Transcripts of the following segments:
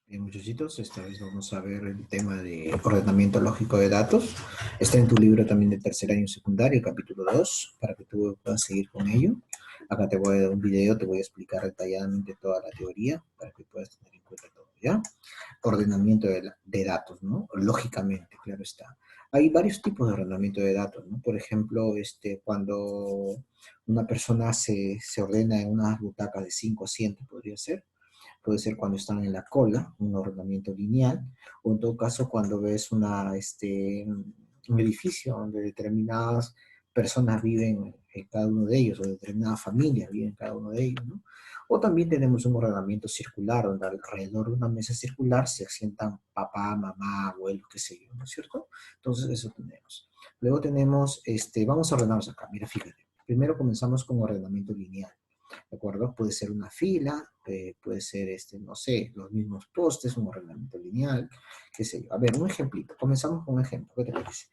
Bien, muchachitos, esta vez vamos a ver el tema de ordenamiento lógico de datos. Está en tu libro también de tercer año secundario, capítulo 2, para que tú puedas seguir con ello. Acá te voy a dar un video, te voy a explicar detalladamente toda la teoría, para que puedas tener en cuenta todo, ¿ya? Ordenamiento de datos, ¿no? Lógicamente, claro está. Hay varios tipos de ordenamiento de datos, ¿no? Por ejemplo, cuando una persona se ordena en unas butacas de 5 asientos, podría ser. Puede ser cuando están en la cola, un ordenamiento lineal, o en todo caso cuando ves un edificio donde determinadas personas viven en cada uno de ellos, o determinadas familias viven en cada uno de ellos, ¿no? O también tenemos un ordenamiento circular, donde alrededor de una mesa circular se sientan papá, mamá, abuelo, qué sé yo, ¿no es cierto? Entonces eso tenemos. Luego tenemos, vamos a ordenarnos acá, mira, fíjate. Primero comenzamos con ordenamiento lineal. ¿De acuerdo? Puede ser una fila, puede ser, no sé, los mismos postes, un ordenamiento lineal, qué sé yo. A ver, un ejemplito. Comenzamos con un ejemplo. ¿Qué te parece?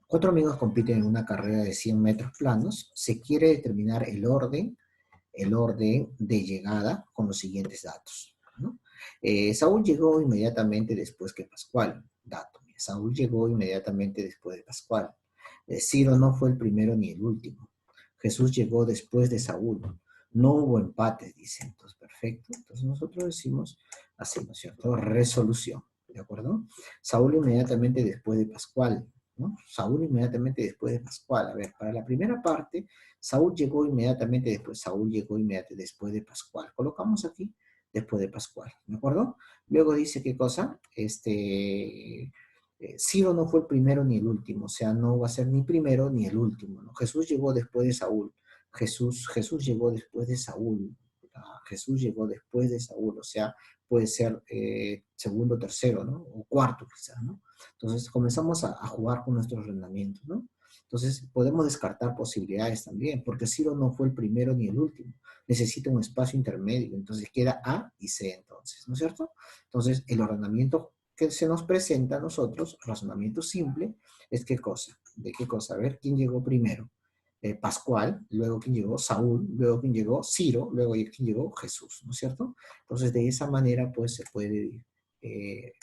Cuatro amigos compiten en una carrera de 100 metros planos. Se quiere determinar el orden de llegada con los siguientes datos, ¿no? Saúl llegó inmediatamente después que Pascual. Dato. Saúl llegó inmediatamente después de Pascual. Ciro no fue el primero ni el último. Jesús llegó después de Saúl. No hubo empate, dice. Entonces, perfecto. Entonces nosotros decimos así, ¿no es cierto? Resolución, ¿de acuerdo? Saúl inmediatamente después de Pascual, ¿no? Saúl inmediatamente después de Pascual. A ver, para la primera parte, Saúl llegó inmediatamente después. Saúl llegó inmediatamente después de Pascual. Colocamos aquí después de Pascual, ¿de acuerdo? Luego dice, ¿qué cosa? Ciro no fue el primero ni el último, o sea, no va a ser ni primero ni el último, ¿no? Jesús llegó después de Saúl, Jesús llegó después de Saúl, Jesús llegó después de Saúl, o sea, puede ser segundo, tercero, ¿no? O cuarto quizás, ¿no? Entonces comenzamos a jugar con nuestros ordenamientos, ¿no? Entonces podemos descartar posibilidades también, porque Ciro no fue el primero ni el último, necesita un espacio intermedio, entonces queda A y C entonces, ¿no es cierto? Entonces el ordenamiento que se nos presenta a nosotros, razonamiento simple, es qué cosa, de qué cosa, a ver, ¿quién llegó primero? Pascual, luego quién llegó Saúl, luego quién llegó Ciro, luego quién llegó Jesús, ¿no es cierto? Entonces de esa manera pues se puede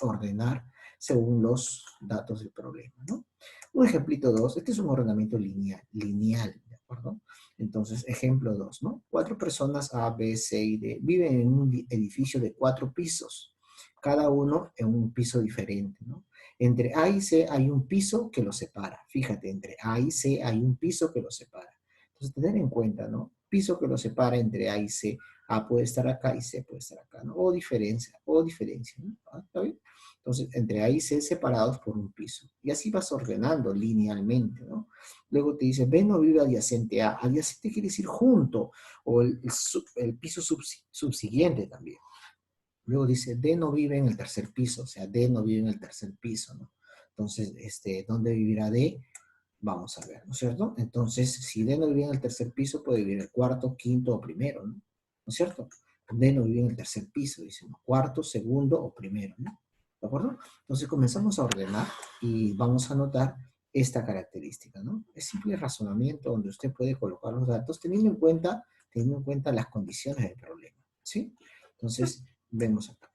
ordenar según los datos del problema, ¿no? Un ejemplito 2, este es un ordenamiento lineal, ¿de acuerdo? Entonces, ejemplo 2, ¿no? Cuatro personas A, B, C y D viven en un edificio de 4 pisos, cada uno en un piso diferente, ¿no? Entre A y C hay un piso que los separa. Fíjate, entre A y C hay un piso que los separa. Entonces, tener en cuenta, ¿no? Piso que los separa entre A y C. A puede estar acá y C puede estar acá, ¿no? O diferencia, ¿no? ¿Está bien? Entonces, entre A y C separados por un piso. Y así vas ordenando linealmente, ¿no? Luego te dice, B no vive adyacente a. Adyacente quiere decir junto, o el piso subsiguiente también. Luego dice, D no vive en el tercer piso, o sea, D no vive en el tercer piso, ¿no? Entonces, ¿dónde vivirá D? Vamos a ver, ¿no es cierto? Entonces, si D no vive en el tercer piso, puede vivir en el cuarto, quinto o primero, ¿no? ¿No es cierto? D no vive en el tercer piso, dice, ¿no? Cuarto, segundo o primero, ¿no? ¿De acuerdo? Entonces comenzamos a ordenar y vamos a anotar esta característica, ¿no? Es simple razonamiento donde usted puede colocar los datos teniendo en cuenta las condiciones del problema, ¿sí? Entonces, vemos acá.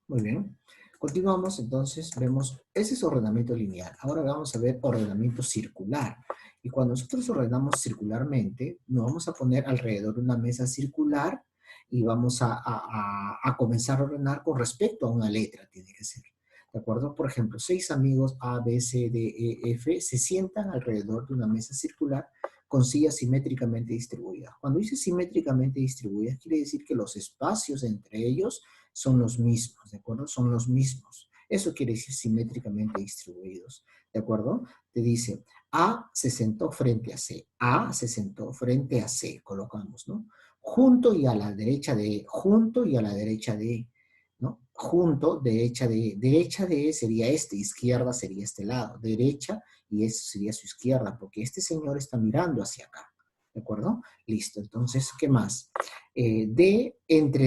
Muy bien. Continuamos, entonces, vemos, ese es ordenamiento lineal. Ahora vamos a ver ordenamiento circular. Y cuando nosotros ordenamos circularmente, nos vamos a poner alrededor de una mesa circular y vamos a comenzar a ordenar con respecto a una letra, tiene que ser. ¿De acuerdo? Por ejemplo, 6 amigos A, B, C, D, E, F se sientan alrededor de una mesa circular con sillas simétricamente distribuidas. Cuando dice simétricamente distribuidas, quiere decir que los espacios entre ellos son los mismos, ¿de acuerdo? Son los mismos. Eso quiere decir simétricamente distribuidos, ¿de acuerdo? Te dice, A se sentó frente a C, A se sentó frente a C, colocamos, ¿no? Junto y a la derecha de E, junto y a la derecha de E, ¿no? Junto, derecha de E. Derecha de E sería izquierda sería este lado, derecha y eso sería su izquierda, porque este señor está mirando hacia acá, ¿de acuerdo? Listo, entonces, ¿qué más? Entre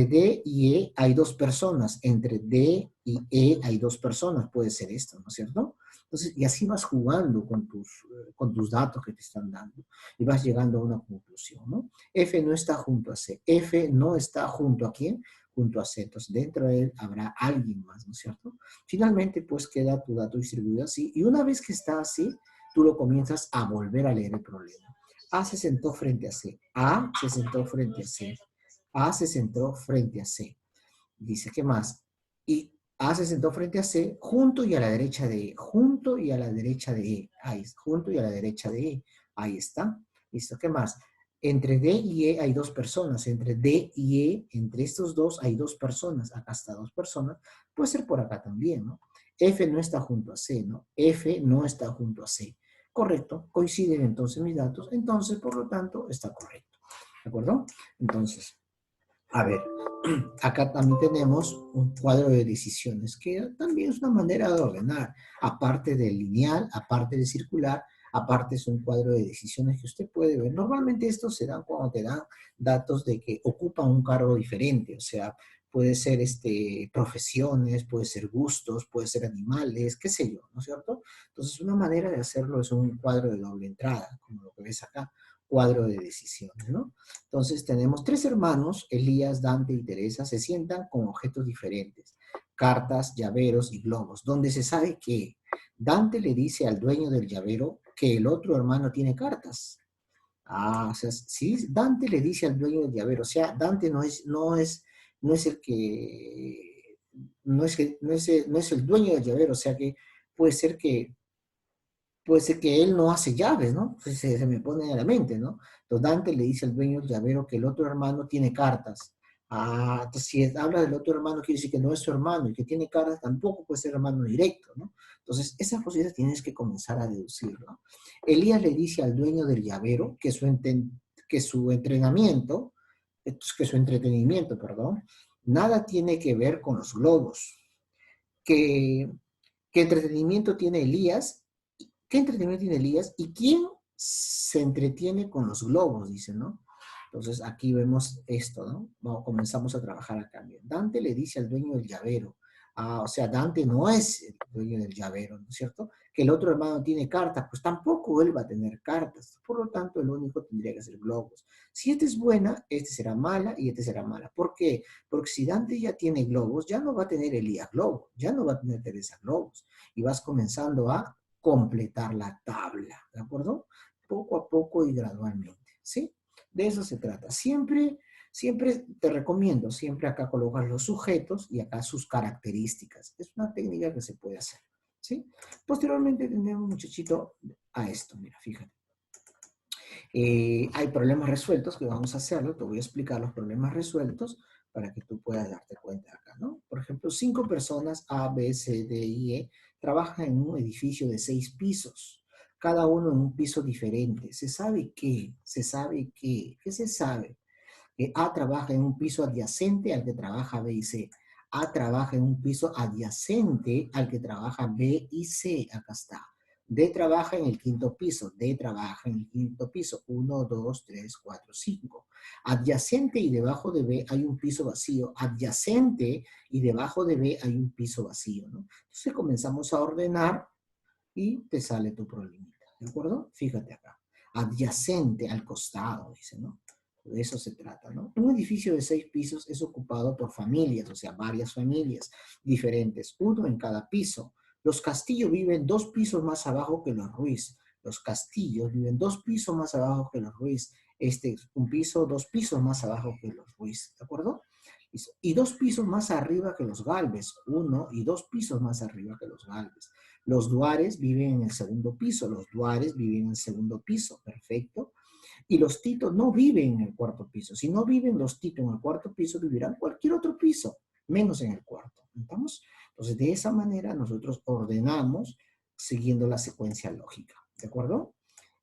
D y E hay dos personas, entre D y E hay dos personas, puede ser esto, ¿no es cierto? Entonces, y así vas jugando con tus datos que te están dando y vas llegando a una conclusión, ¿no? F no está junto a C. F no está junto a ¿quién? junto a C. Entonces, dentro de él habrá alguien más, ¿no es cierto? Finalmente, pues queda tu dato distribuido así. Y una vez que está así, tú lo comienzas a volver a leer el problema. A se sentó frente a C. A se sentó frente a C. A se sentó frente a C. Dice, ¿qué más? Y A se sentó frente a C, junto y a la derecha de E, junto y a la derecha de E, ahí, junto y a la derecha de E, ahí está. Listo, ¿qué más? Entre D y E hay dos personas, entre D y E, entre estos dos hay dos personas, acá está dos personas, puede ser por acá también, ¿no? F no está junto a C, ¿no? F no está junto a C. Correcto, coinciden entonces mis datos, entonces por lo tanto está correcto, ¿de acuerdo? Entonces, a ver, acá también tenemos un cuadro de decisiones, que también es una manera de ordenar, aparte del lineal, aparte de circular, aparte es un cuadro de decisiones que usted puede ver. Normalmente estos se dan cuando te dan datos de que ocupan un cargo diferente, o sea, puede ser profesiones, puede ser gustos, puede ser animales, qué sé yo, ¿no es cierto? Entonces, una manera de hacerlo es un cuadro de doble entrada, como lo que ves acá, cuadro de decisiones, ¿no? Entonces tenemos tres hermanos, Elías, Dante y Teresa, se sientan con objetos diferentes, cartas, llaveros y globos, donde se sabe que Dante le dice al dueño del llavero que el otro hermano tiene cartas. Ah, o sea, sí, Dante le dice al dueño del llavero, o sea, Dante no es el que, no es el dueño del llavero, o sea que puede ser que él no hace llaves, ¿no? Pues se me pone a la mente, ¿no? Entonces Dante le dice al dueño del llavero que el otro hermano tiene cartas. Ah, entonces si habla del otro hermano, quiere decir que no es su hermano y que tiene cartas tampoco puede ser hermano directo, ¿no? Entonces, esas cosas tienes que comenzar a deducir, ¿no? Elías le dice al dueño del llavero que su entrenamiento, que su entretenimiento, perdón, nada tiene que ver con los globos. Que, ¿Qué entretenimiento tiene Elías? ¿Qué entretenimiento tiene Elías? ¿Y quién se entretiene con los globos? Dice, ¿no? Entonces aquí vemos esto, ¿no? Comenzamos a trabajar acá. Bien. Dante le dice al dueño del llavero, o sea, Dante no es el dueño del llavero, ¿no es cierto? Que el otro hermano tiene cartas, pues tampoco él va a tener cartas. Por lo tanto, el único tendría que ser globos. Si esta es buena, este será mala y este será mala. ¿Por qué? Porque si Dante ya tiene globos, ya no va a tener Elías globos, ya no va a tener Teresa globos. Y vas comenzando a completar la tabla, ¿de acuerdo? Poco a poco y gradualmente, ¿sí? De eso se trata. Siempre te recomiendo, siempre acá colocas los sujetos y acá sus características. Es una técnica que se puede hacer, ¿sí? Posteriormente tenemos, muchachito, a esto, mira, fíjate. Hay problemas resueltos que vamos a hacerlo, te voy a explicar los problemas resueltos para que tú puedas darte cuenta acá, ¿no? Por ejemplo, 5 personas A, B, C, D y E trabajan en un edificio de 6 pisos, cada uno en un piso diferente. ¿Qué se sabe? Que A trabaja en un piso adyacente al que trabaja B y C. A trabaja en un piso adyacente al que trabaja B y C. Acá está. D trabaja en el quinto piso. D trabaja en el quinto piso. 1, 2, 3, 4, 5. Adyacente y debajo de B hay un piso vacío. Adyacente y debajo de B hay un piso vacío, ¿no? Entonces comenzamos a ordenar y te sale tu problemita. ¿De acuerdo? Fíjate acá. Adyacente al costado, dice, ¿no? De eso se trata, ¿no? Un edificio de 6 pisos es ocupado por familias, o sea, varias familias diferentes, uno en cada piso. Los Castillos viven 2 pisos más abajo que los Ruiz. Los Castillos viven 2 pisos más abajo que los Ruiz. Un piso, 2 pisos más abajo que los Ruiz, ¿de acuerdo? Y 2 pisos más arriba que los Galvez, 1 y 2 pisos más arriba que los Galvez. Los Duares viven en el segundo piso, los Duares viven en el segundo piso, perfecto. Y los Titos no viven en el cuarto piso. Si no viven los Titos en el cuarto piso, vivirán en cualquier otro piso, menos en el cuarto. ¿Entendemos? Entonces, de esa manera nosotros ordenamos siguiendo la secuencia lógica. ¿De acuerdo?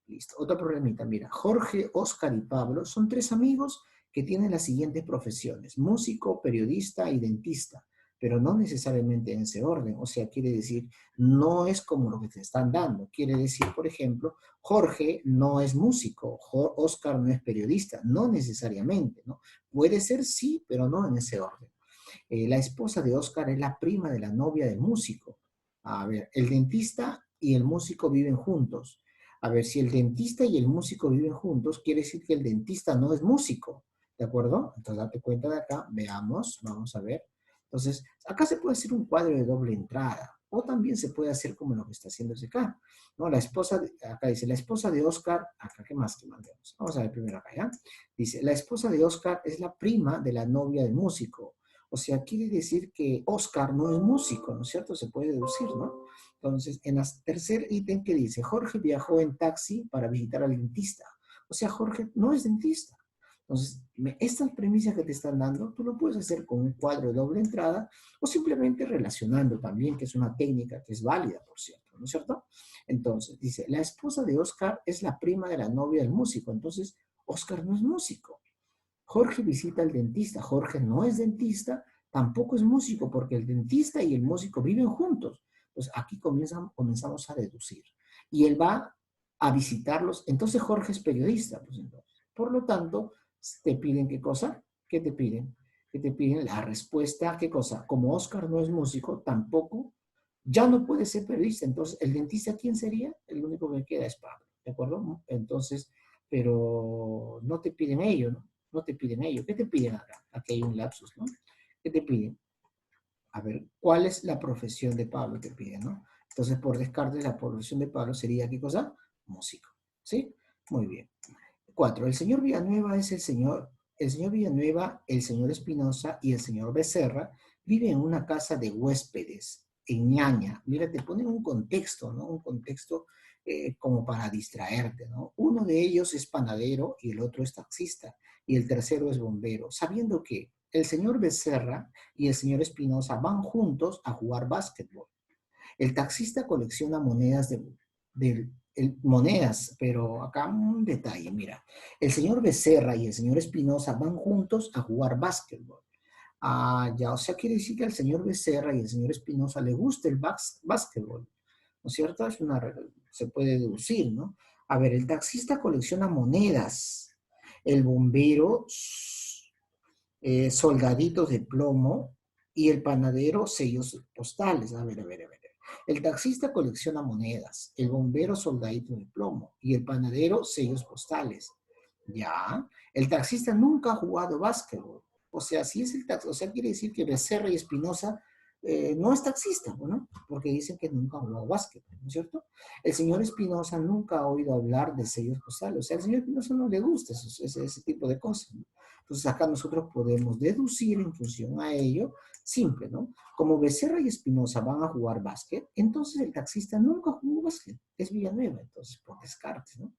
Listo. Otro problemita. Mira, Jorge, Oscar y Pablo son 3 amigos que tienen las siguientes profesiones: músico, periodista y dentista, pero no necesariamente en ese orden. O sea, quiere decir, no es como lo que te están dando. Quiere decir, por ejemplo, Jorge no es músico, Oscar no es periodista, no necesariamente, ¿no? Puede ser sí, pero no en ese orden. La esposa de Oscar es la prima de la novia del músico. A ver, el dentista y el músico viven juntos. A ver, si el dentista y el músico viven juntos, quiere decir que el dentista no es músico. ¿De acuerdo? Entonces, date cuenta de acá, veamos, vamos a ver. Entonces, acá se puede hacer un cuadro de doble entrada, o también se puede hacer como lo que está haciéndose acá, ¿no? Acá dice, la esposa de Oscar, acá, ¿qué más que mandemos? Vamos a ver primero acá, ¿ya? Dice, la esposa de Oscar es la prima de la novia del músico. O sea, quiere decir que Oscar no es músico, ¿no es cierto? Se puede deducir, ¿no? Entonces, en el tercer ítem que dice, Jorge viajó en taxi para visitar al dentista. O sea, Jorge no es dentista. Entonces, estas premisas que te están dando, tú lo puedes hacer con un cuadro de doble entrada o simplemente relacionando también, que es una técnica que es válida, por cierto, ¿no es cierto? Entonces, dice, la esposa de Oscar es la prima de la novia del músico. Entonces, Oscar no es músico. Jorge visita al dentista. Jorge no es dentista, tampoco es músico, porque el dentista y el músico viven juntos. Entonces, aquí comenzamos a deducir. Y él va a visitarlos. Entonces, Jorge es periodista. Pues, entonces. Por lo tanto, te piden ¿qué cosa? ¿Qué te piden? Que te piden la respuesta, ¿qué cosa? Como Oscar no es músico, tampoco, ya no puede ser periodista. Entonces, ¿el dentista quién sería? El único que queda es Pablo, ¿de acuerdo? Entonces, pero no te piden ello, ¿no? No te piden ello. ¿Qué te piden acá? Aquí hay un lapsus, ¿no? ¿Qué te piden? A ver, ¿cuál es la profesión de Pablo? Te piden, ¿no? Entonces, por descarte, la profesión de Pablo sería, ¿qué cosa? Músico, ¿sí? Muy bien. 4. El señor Villanueva es el señor Villanueva, el señor Espinosa y el señor Becerra viven en una casa de huéspedes en Ñaña. Mira, te ponen un contexto, ¿no? Un contexto como para distraerte, ¿no? Uno de ellos es panadero y el otro es taxista y el tercero es bombero, sabiendo que el señor Becerra y el señor Espinosa van juntos a jugar básquetbol. El taxista colecciona monedas, pero acá un detalle, mira. El señor Becerra y el señor Espinosa van juntos a jugar básquetbol. Ah, ya, o sea, quiere decir que al señor Becerra y al señor Espinosa le gusta el básquetbol, ¿no es cierto? Se puede deducir, ¿no? A ver, el taxista colecciona monedas, el bombero soldaditos de plomo y el panadero sellos postales. A ver. El taxista colecciona monedas, el bombero soldaditos de plomo y el panadero sellos postales. Ya, el taxista nunca ha jugado básquetbol. O sea, si es el taxista, o sea, quiere decir que Becerra y Espinosa no es taxista, ¿no? Porque dicen que nunca ha jugado básquetbol, ¿no es cierto? El señor Espinosa nunca ha oído hablar de sellos postales. O sea, al señor Espinosa no le gusta ese tipo de cosas, ¿no? Entonces acá nosotros podemos deducir en función a ello, simple, ¿no? Como Becerra y Espinosa van a jugar básquet, entonces el taxista nunca jugó básquet, es Villanueva, entonces por descarte, ¿no?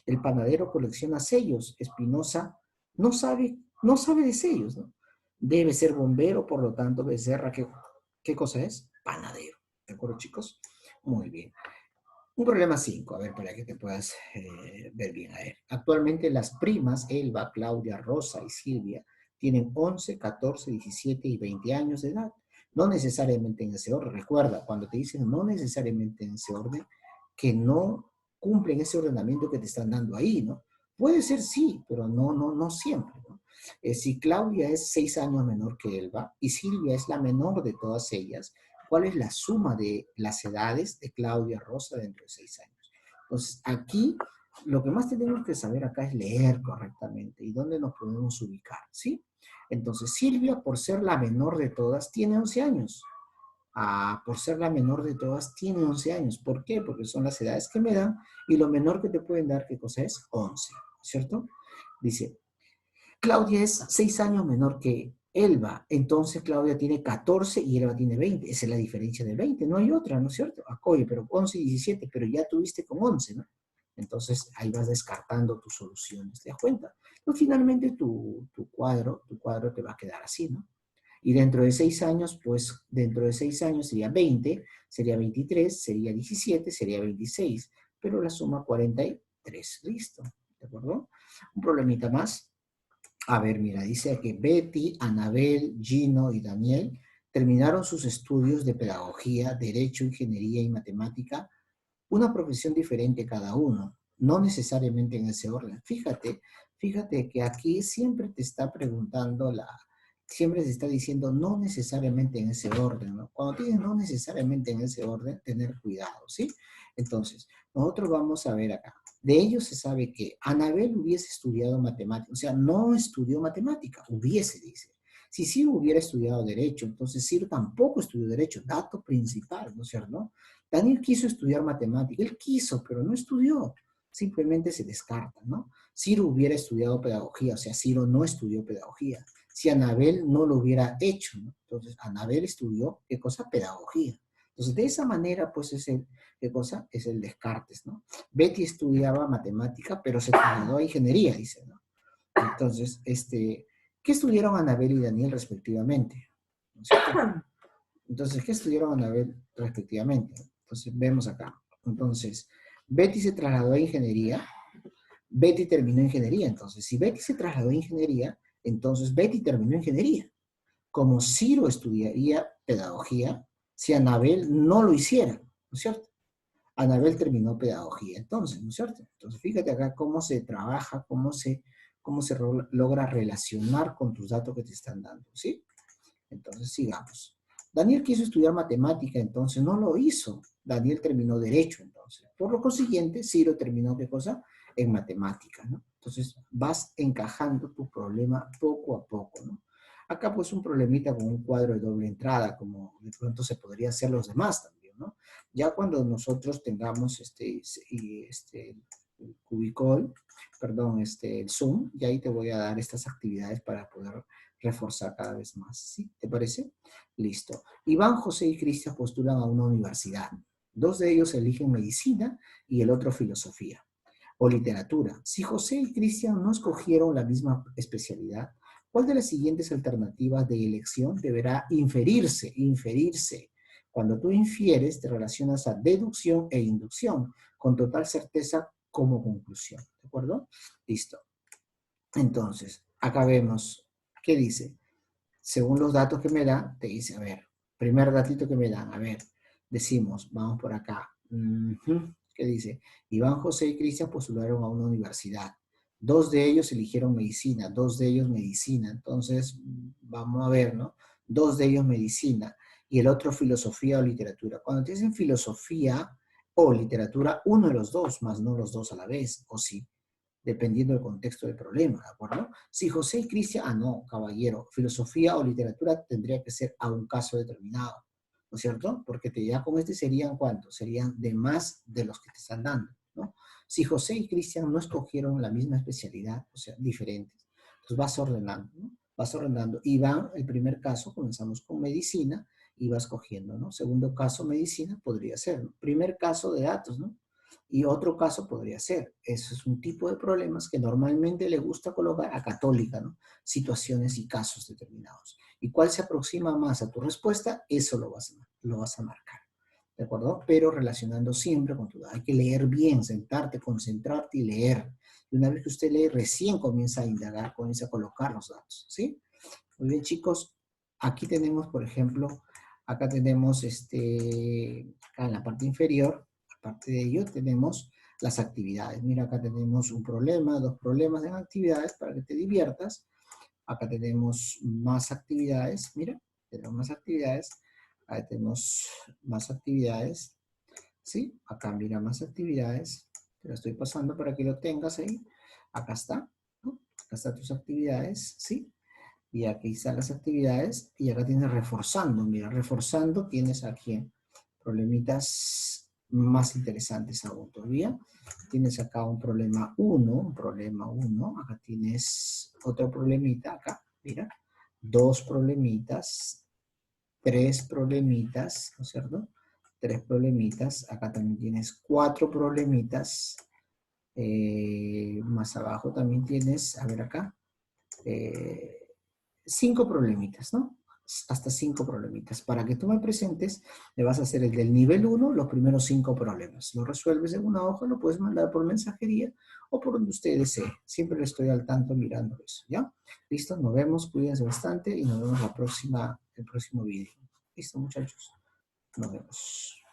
El panadero colecciona sellos, Espinosa no sabe de sellos, ¿no? Debe ser bombero, por lo tanto Becerra, ¿qué cosa es? Panadero, ¿de acuerdo, chicos? Muy bien. Un problema 5, a ver, para que te puedas ver bien. A ver, actualmente las primas, Elba, Claudia, Rosa y Silvia, tienen 11, 14, 17 y 20 años de edad. No necesariamente en ese orden. Recuerda, cuando te dicen no necesariamente en ese orden, que no cumplen ese ordenamiento que te están dando ahí, ¿no? Puede ser sí, pero no siempre, ¿no? Si Claudia es 6 años menor que Elba y Silvia es la menor de todas ellas, cuál es la suma de las edades de Claudia Rosa dentro de 6 años. Entonces, aquí lo que más tenemos que saber acá es leer correctamente y dónde nos podemos ubicar, ¿sí? Entonces, Silvia, por ser la menor de todas, tiene 11 años. Ah, por ser la menor de todas, tiene 11 años. ¿Por qué? Porque son las edades que me dan y lo menor que te pueden dar, ¿qué cosa es? 11, ¿cierto? Dice, Claudia es 6 años menor que Elba, entonces Claudia tiene 14 y Elba tiene 20. Esa es la diferencia de 20, no hay otra, ¿no es cierto? Oye, pero 11 y 17, pero ya tuviste con 11, ¿no? Entonces ahí vas descartando tus soluciones, ¿te das cuenta? Pues finalmente tu cuadro te va a quedar así, ¿no? Y dentro de 6 años, pues dentro de 6 años sería 20, sería 23, sería 17, sería 26, pero la suma 43, listo, ¿de acuerdo? Un problemita más. A ver, mira, dice que Betty, Anabel, Gino y Daniel terminaron sus estudios de pedagogía, derecho, ingeniería y matemática, una profesión diferente cada uno, no necesariamente en ese orden. Fíjate que aquí siempre te está preguntando siempre se está diciendo no necesariamente en ese orden, ¿no? Cuando tienes no necesariamente en ese orden, tener cuidado, ¿sí? Entonces, nosotros vamos a ver acá. De ellos se sabe que Anabel hubiese estudiado matemática, o sea, no estudió matemática, hubiese, dice. Si Ciro hubiera estudiado Derecho, entonces Ciro tampoco estudió Derecho, dato principal, ¿no es cierto? Daniel quiso estudiar matemática, él quiso, pero no estudió, simplemente se descarta, ¿no? Ciro hubiera estudiado pedagogía, o sea, Ciro no estudió pedagogía. Si Anabel no lo hubiera hecho, ¿no? Entonces, Anabel estudió, ¿qué cosa? Pedagogía. Entonces, de esa manera, pues, es el, ¿qué cosa? Es el descartes, ¿no? Betty estudiaba matemática, pero se trasladó a ingeniería, dice, ¿no? Entonces, ¿qué estudiaron Anabel y Daniel respectivamente? ¿No es cierto? Entonces, ¿qué estudiaron Anabel respectivamente? Entonces, vemos acá. Entonces, Betty se trasladó a ingeniería, Betty terminó ingeniería. Entonces, si Betty se trasladó a ingeniería, entonces Betty terminó ingeniería. Como Ciro estudiaría pedagogía, si Anabel no lo hiciera, ¿no es cierto? Anabel terminó pedagogía, entonces, ¿no es cierto? Entonces, fíjate acá cómo se trabaja, cómo se logra relacionar con tus datos que te están dando, ¿sí? Entonces, sigamos. Daniel quiso estudiar matemática, entonces no lo hizo. Daniel terminó derecho, entonces. Por lo consiguiente, Ciro terminó, ¿qué cosa? En matemática, ¿no? Entonces, vas encajando tu problema poco a poco, ¿no? Acá, pues, un problemita con un cuadro de doble entrada, como de pronto se podría hacer los demás también, ¿no? Ya cuando nosotros tengamos el Cubicol, perdón, el Zoom, y ahí te voy a dar estas actividades para poder reforzar cada vez más, ¿sí? ¿Te parece? Listo. Iván, José y Cristian postulan a una universidad. Dos de ellos eligen medicina y el otro filosofía o literatura. Si José y Cristian no escogieron la misma especialidad, ¿cuál de las siguientes alternativas de elección deberá inferirse? Inferirse. Cuando tú infieres, te relacionas a deducción e inducción, con total certeza como conclusión. ¿De acuerdo? Listo. Entonces, acá vemos, ¿qué dice? Según los datos que me da, te dice, a ver, primer datito que me dan, a ver, decimos, vamos por acá. ¿Qué dice? Iván, José y Cristian postularon a una universidad. Dos de ellos eligieron medicina, dos de ellos medicina. Entonces, vamos a ver, ¿no? Dos de ellos medicina y el otro filosofía o literatura. Cuando te dicen filosofía o literatura, uno de los dos, más no los dos a la vez, o sí, dependiendo del contexto del problema, ¿de acuerdo? Si José y Cristian, no, caballero, filosofía o literatura tendría que ser a un caso determinado, ¿no es cierto? Porque ya con este serían, ¿cuántos? Serían de más de los que te están dando, ¿no? Si José y Cristian no escogieron la misma especialidad, o sea, diferentes, pues vas ordenando, ¿no? Vas ordenando. Y van, el primer caso, comenzamos con medicina y vas cogiendo, ¿no? Segundo caso, medicina, podría ser, ¿no? Primer caso de datos, ¿no? Y otro caso podría ser, eso es un tipo de problemas que normalmente le gusta colocar a Católica, ¿no? Situaciones y casos determinados. ¿Y cuál se aproxima más a tu respuesta? Eso lo vas a marcar, ¿de acuerdo? Pero relacionando siempre con tu dato. Hay que leer bien, sentarte, concentrarte y leer. Y una vez que usted lee, recién comienza a indagar, comienza a colocar los datos, ¿sí? Muy bien, chicos. Aquí tenemos, por ejemplo, acá tenemos acá en la parte inferior, aparte de ello, tenemos las actividades. Mira, acá tenemos un problema, dos problemas en actividades para que te diviertas. Acá tenemos más actividades, mira, tenemos más actividades. Ahí tenemos más actividades, ¿sí? Acá mira más actividades. Te lo estoy pasando para que lo tengas ahí. Acá está, ¿no? Acá están tus actividades, ¿sí? Y aquí están las actividades y acá tienes reforzando. Mira, reforzando tienes aquí problemitas más interesantes aún todavía. Tienes acá un problema uno. Acá tienes otro problemita acá, mira. Dos problemitas, tres problemitas, ¿no es cierto? Tres problemitas. Acá también tienes cuatro problemitas. Más abajo también tienes, a ver acá, eh, cinco problemitas, ¿no? Hasta cinco problemitas. Para que tú me presentes, le vas a hacer el del nivel uno, los primeros cinco problemas. Lo resuelves en una hoja, lo puedes mandar por mensajería o por donde usted desee. Siempre estoy al tanto mirando eso, ¿ya? Listo, nos vemos, cuídense bastante y nos vemos el próximo video. Listo, muchachos. Nos vemos.